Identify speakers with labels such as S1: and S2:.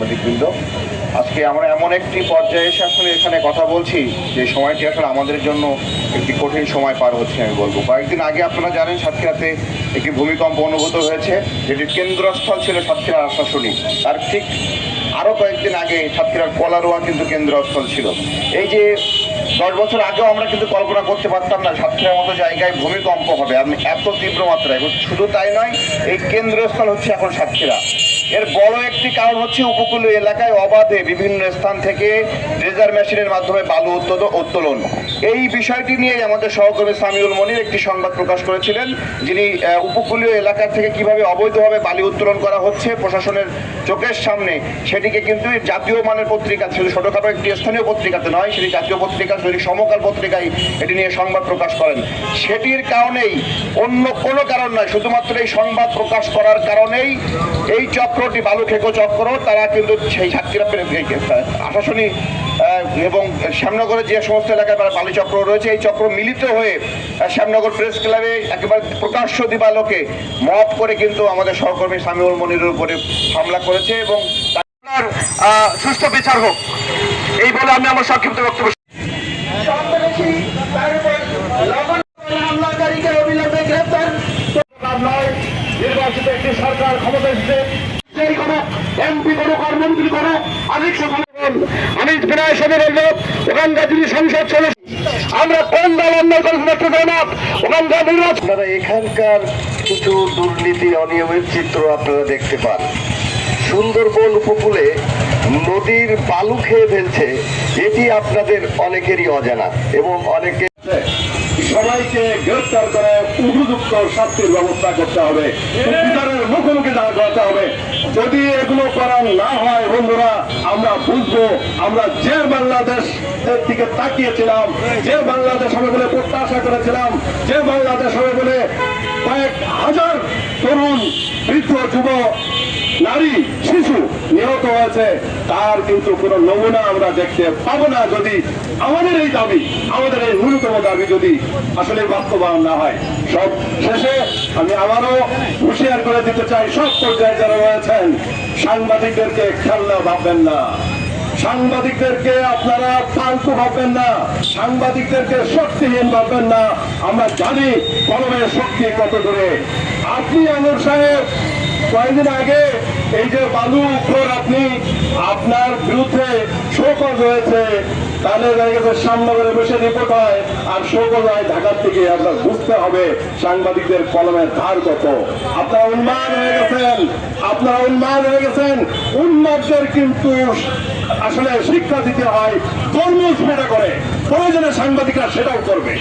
S1: সাংবাদিকবৃন্দ, আজকে আমরা এমন একটি পর্যায়ে এসে আসলে এখানে কথা বলছি যে সময়টি আসলে আমাদের জন্য একটি কঠিন সময় পার হচ্ছে। আমি বলবো, কয়েকদিন আগে আপনারা জানেন সাতক্ষীরাতে একটি ভূমিকম্প অনুভূত হয়েছে, যেটির কেন্দ্রস্থল ছিল সাতক্ষীরার আশাশুনি। তার ঠিক আরও কয়েকদিন আগে সাতক্ষীরার কলারোয়া কিন্তু কেন্দ্রস্থল ছিল। এই যে 10 বছর আগেও আমরা কিন্তু কল্পনা করতে পারতাম না সাতক্ষীরার মতো জায়গায় ভূমিকম্প হবে আমি এত তীব্র মাত্রায়। শুধু তাই নয়, এই কেন্দ্রস্থল হচ্ছে এখন সাতক্ষীরা। এর বড় একটি কারণ হচ্ছে উপকূলীয় এলাকায় অবাধে বিভিন্ন স্থান থেকে ড্রেজার মেশিনের মাধ্যমে বালু উত্তোলন। এই বিষয়টি নিয়ে আমাদের সহকর্মী সামিউল মনির একটি সংবাদ প্রকাশ করেছিলেন, যিনি উপকূলীয় এলাকা থেকে কিভাবে অবৈধভাবে বালি উত্তোলন করা হচ্ছে প্রশাসনের চোখের সামনে, সেটিকে কিন্তু জাতীয় মানের পত্রিকা, শুধু ছোটখাটো একটি স্থানীয় পত্রিকাতে নয়, সেটি জাতীয় পত্রিকা, সেটি সমকাল পত্রিকায় এটি নিয়ে সংবাদ প্রকাশ করেন। সেটির কারণেই, অন্য কোনো কারণ নয়, শুধুমাত্র এই সংবাদ প্রকাশ করার কারণেই এই চক্রটি, বালু খেকো চক্র, তারা কিন্তু সেই সাতক্ষীরা আশাশুনি এবং শ্যামনগরের যে সমস্ত এলাকায় বালি চক্র রয়েছে, এই চক্র মিলিত হয়ে শ্যামনগর প্রেস ক্লাবে একেবারে প্রকাশ্য দিবালোকে মত করে কিন্তু আমাদের সহকর্মী সামিউল মনিরের উপরে হামলা করেছে এবং তার সুষ্ঠু বিচার হোক, এই বলে আমি আমার সংক্ষিপ্ত বক্তব্য। নির্বাচিত একটি সরকার ক্ষমতা এসেছে, সেই কোনো এমপি কোনো মন্ত্রী কোনো আনিস বিনয় সদর বলল ওখানকার যদি সংসদ সদস্য, আমরা কোন দল অন্যায় করে দেখতে চাই না ওখানকার নির্বাচন। আপনারা এখানকার কিছু দুর্নীতি অনিয়মের চিত্র আপনারা দেখতে পান। সুন্দরবন উপকূলে নদীর বালু খেয়ে ফেলছে, এটি আপনাদের অনেকেরই অজানা এবং অনেকে
S2: সবাইকে গ্রেফতার করে উপযুক্ত শাস্তির ব্যবস্থা করতে হবে, বিচারের মুখোমুখি দাঁড় করাতে হবে। যদি এগুলো করা না হয় বন্ধুরা, আমরা বুঝবো আমরা যে বাংলাদেশের দিকে তাকিয়েছিলাম, যে বাংলাদেশ হবে বলে প্রত্যাশা করেছিলাম, যে বাংলাদেশ হবে বলে কয়েক হাজার তরুণ, বৃদ্ধ, যুব, নারী, শিশু নিহত হয়েছে, তার কিন্তু কোনো নমুনা আমরা দেখতে পাবো না যদি আমাদের এই দাবি, আমাদের এই ন্যূনতম দাবি যদি আসলে বাস্তবায়ন না হয়। সব শেষে আমি আবারও হুঁশিয়ার করে দিতে চাই সব পর্যায়ে যারা রয়েছেন, সাংবাদিকদেরকে খেলনা ভাববেন না, সাংবাদিকদেরকে আপনারা ফালতু ভাববেন না, সাংবাদিকদেরকে শক্তিহীন ভাববেন না। আমরা জানি কলমের শক্তি কত দূরে। আপনি আনোয়ার সাহেব কয়েকদিন আগে এই যে বালু উত্তর, আপনি আপনার বিরুদ্ধে শোকজ হয়েছে, তাহলে শ্যামনগরে বসে রিপোর্ট হয় আর শোকজ হয় ঢাকার থেকে। আপনার বুঝতে হবে সাংবাদিকদের কলমের ধার কত। আপনারা উন্মাদ হয়ে গেছেন, আপনারা উন্মাদ হয়ে গেছেন। উন্মাদদের কিন্তু আসলে শিক্ষা দিতে হয়, তরমুজ পেটা করে, প্রয়োজনে সাংবাদিকরা সেটাও করবে।